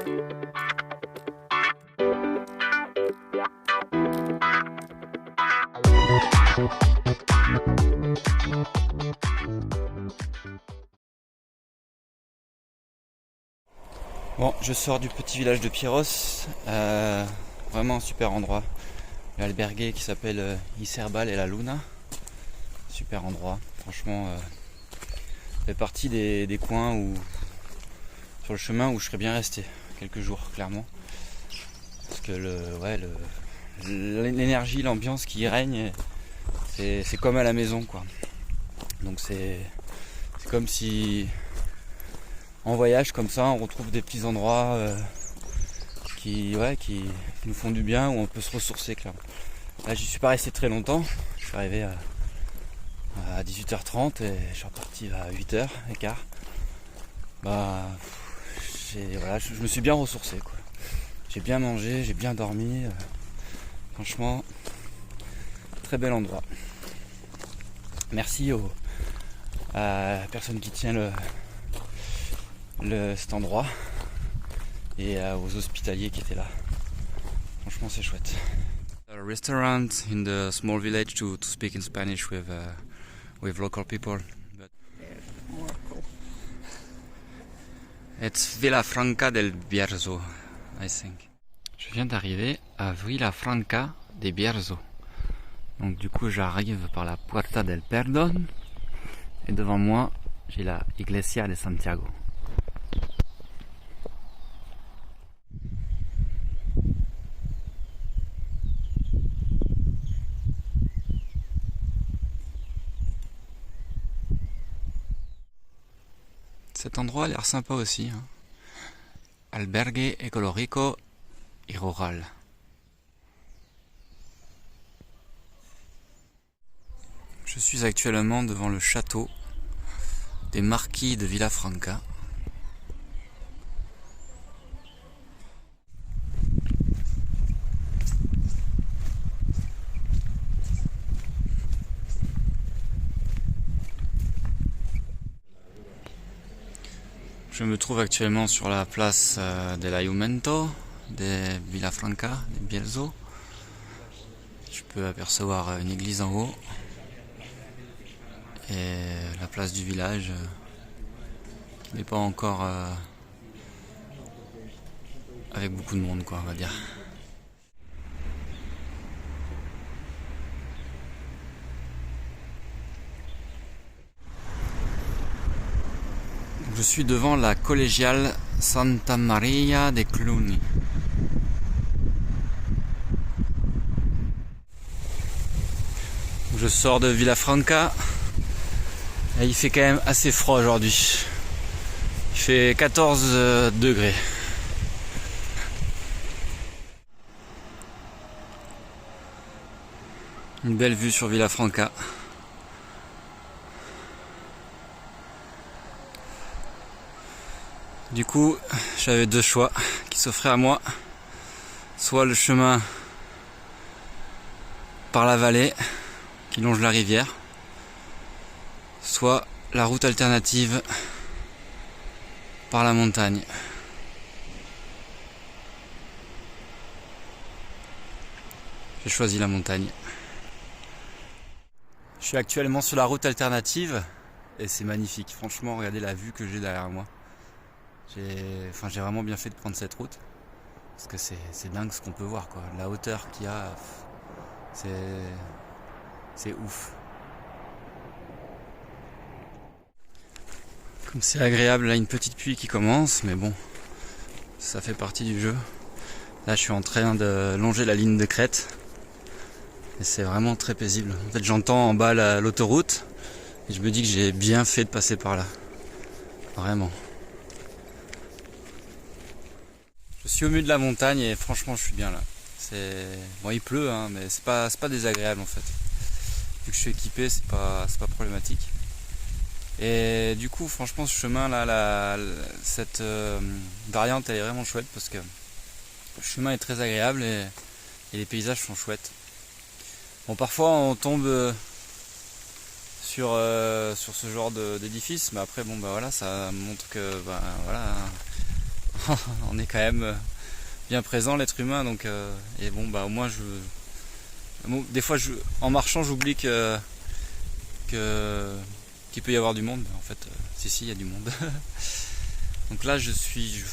Bon, je sors du petit village de Piros, vraiment un super endroit. L'albergue qui s'appelle Iserbal et la Luna. Super endroit, franchement, fait partie des coins où, sur le chemin où je serais bien resté quelques jours, clairement. Parce que l'énergie, l'ambiance qui y règne, c'est comme à la maison, quoi. Donc c'est comme si en voyage comme ça on retrouve des petits endroits qui nous font du bien, où on peut se ressourcer, clairement. Là j'y suis pas resté très longtemps, je suis arrivé à 18h30 et je suis reparti à 8h15. Je me suis bien ressourcé, quoi. J'ai bien mangé, j'ai bien dormi, franchement très bel endroit. Merci à la personne qui tient cet endroit et aux hospitaliers qui étaient là. Franchement c'est chouette. A restaurant in the small village to speak in Spanish with local people. It's Villafranca del Bierzo, I think. Je viens d'arriver à Villafranca del Bierzo. Donc du coup j'arrive par la Puerta del Perdón et devant moi j'ai la Iglesia de Santiago. Cet endroit a l'air sympa aussi, hein. Albergue Ecológico y Rural. Je suis actuellement devant le château des Marquis de Villafranca. Je me trouve actuellement sur la place del Ayuntamiento de Villafranca del Bierzo. Je peux apercevoir une église en haut et la place du village qui n'est pas encore avec beaucoup de monde, quoi, on va dire. Je suis devant la collégiale Santa Maria de Cluny. Je sors de Villafranca et il fait quand même assez froid aujourd'hui. Il fait 14 degrés. Une belle vue sur Villafranca. Du coup, j'avais deux choix qui s'offraient à moi. Soit le chemin par la vallée qui longe la rivière, soit la route alternative par la montagne. J'ai choisi la montagne. Je suis actuellement sur la route alternative et c'est magnifique. Franchement, regardez la vue que j'ai derrière moi. J'ai vraiment bien fait de prendre cette route parce que c'est dingue ce qu'on peut voir, quoi. La hauteur qu'il y a, c'est ouf. Comme c'est agréable, là une petite pluie qui commence, mais bon, ça fait partie du jeu. Là je suis en train de longer la ligne de crête et c'est vraiment très paisible. En fait j'entends en bas l'autoroute et je me dis que j'ai bien fait de passer par là. Vraiment. Je suis au milieu de la montagne et franchement je suis bien là. Bon, il pleut, hein, mais c'est pas désagréable en fait. Vu que je suis équipé, c'est pas problématique. Et du coup franchement ce chemin là, cette variante elle est vraiment chouette parce que le chemin est très agréable et les paysages sont chouettes. Bon, parfois on tombe sur ce genre d'édifice, mais après bon bah voilà, ça montre que voilà, on est quand même bien présent, l'être humain, donc et bon bah au moins des fois en marchant j'oublie qu'il peut y avoir du monde. En fait, si il y a du monde. Donc là je suis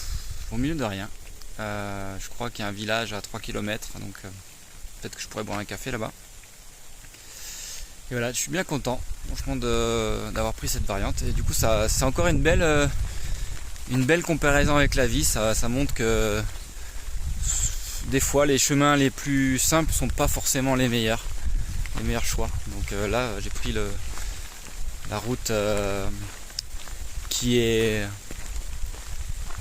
au milieu de rien. Je crois qu'il y a un village à 3 km, donc peut-être que je pourrais boire un café là-bas. Et voilà, je suis bien content, franchement, d'avoir pris cette variante. Et du coup, c'est encore une belle comparaison avec la vie. Ça montre que des fois, les chemins les plus simples sont pas forcément les meilleurs choix. Donc là, j'ai pris la route qui est,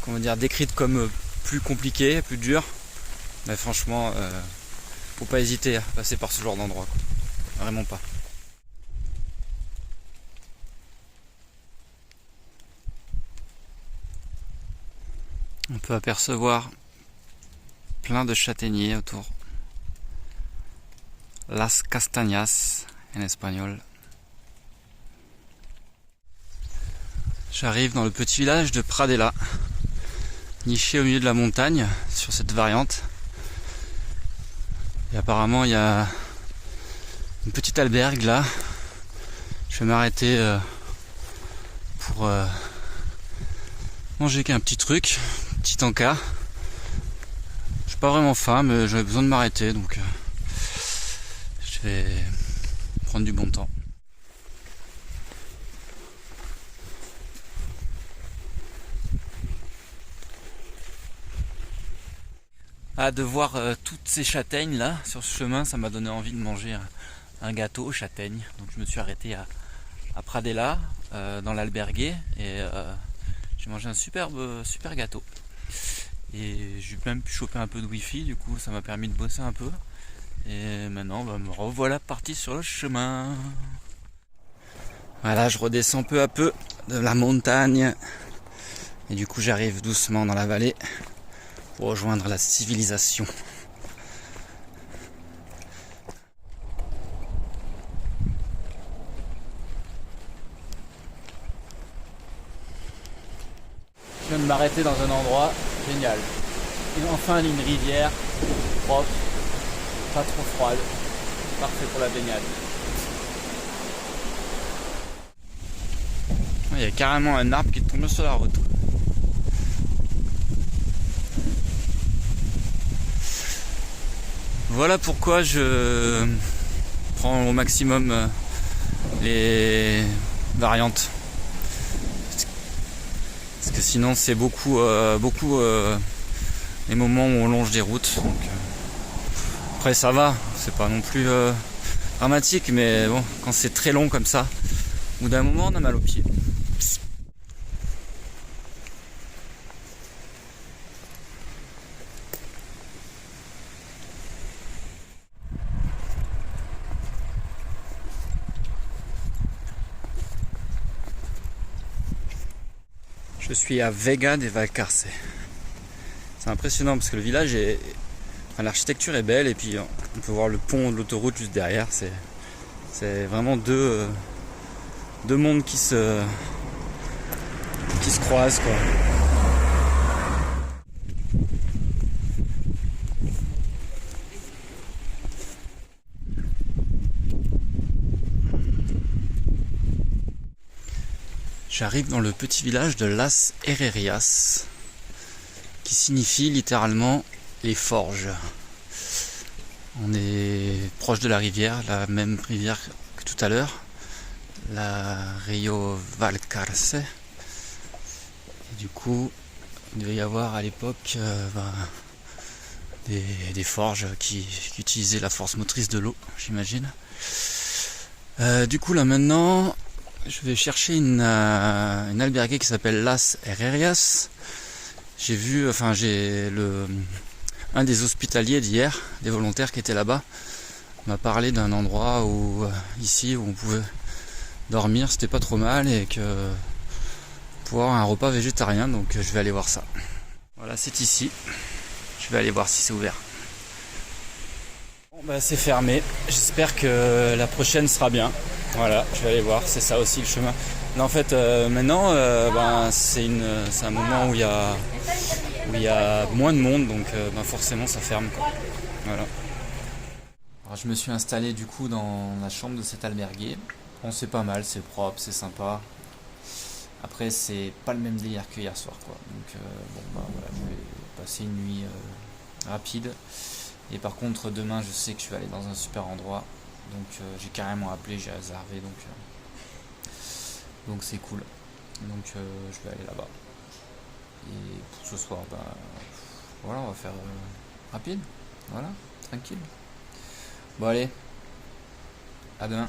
comment dire, décrite comme plus compliquée, plus dure. Mais franchement, faut pas hésiter à passer par ce genre d'endroit, quoi. Vraiment pas. On peut apercevoir plein de châtaigniers autour. Las castañas en espagnol. J'arrive dans le petit village de Pradella, niché au milieu de la montagne sur cette variante. Et apparemment il y a une petite albergue là. Je vais m'arrêter pour manger qu'un petit truc, petit encas. J'ai pas vraiment faim, mais j'avais besoin de m'arrêter, donc je vais prendre du bon temps. De voir toutes ces châtaignes là sur ce chemin, ça m'a donné envie de manger un gâteau aux châtaignes. Donc je me suis arrêté à Pradella, dans l'albergue, et j'ai mangé un super gâteau. Et j'ai même pu choper un peu de wifi, du coup ça m'a permis de bosser un peu. Et maintenant me revoilà parti sur le chemin. Voilà, je redescends peu à peu de la montagne. Et du coup j'arrive doucement dans la vallée pour rejoindre la civilisation. Je viens de m'arrêter dans un endroit génial. Et enfin une rivière propre, pas trop froide, parfait pour la baignade. Il y a carrément un arbre qui est tombé sur la route. Voilà pourquoi je prends au maximum les variantes. Parce que sinon c'est beaucoup les moments où on longe des routes. Donc, après ça va, c'est pas non plus dramatique, mais bon, quand c'est très long comme ça, au bout d'un moment on a mal aux pieds. Je suis à Vega de Valcarce. C'est impressionnant parce que le village est... Enfin, l'architecture est belle, et puis on peut voir le pont de l'autoroute juste derrière. C'est vraiment deux mondes qui se croisent, quoi. J'arrive dans le petit village de Las Herrerias, qui signifie littéralement les forges. On est proche de la rivière, la même rivière que tout à l'heure, la Rio Valcarce. Et du coup, il devait y avoir à l'époque des forges qui utilisaient la force motrice de l'eau, j'imagine. Du coup là maintenant, je vais chercher une albergue qui s'appelle Las Herrerias. J'ai vu, un des hospitaliers d'hier, des volontaires qui étaient là-bas, m'a parlé d'un endroit ici où on pouvait dormir, c'était pas trop mal, et que pour avoir un repas végétarien, donc je vais aller voir ça. Voilà, c'est ici. Je vais aller voir si c'est ouvert. Bon bah c'est fermé. J'espère que la prochaine sera bien. Voilà, je vais aller voir, c'est ça aussi le chemin. Là, en fait, maintenant, c'est un moment où il y a où il y a moins de monde, donc ben forcément ça ferme, quoi. Voilà. Alors, je me suis installé du coup dans la chambre de cet albergué. Bon, c'est pas mal, c'est propre, c'est sympa. Après, c'est pas le même délire que hier soir, quoi. Donc, bon, bah voilà, je vais passer une nuit rapide. Et par contre, demain, je sais que je vais aller dans un super endroit. Donc, j'ai carrément appelé, j'ai réservé, donc c'est cool. Donc, je vais aller là-bas. Et pour ce soir, bah voilà, on va faire rapide. Voilà, tranquille. Bon, allez, à demain.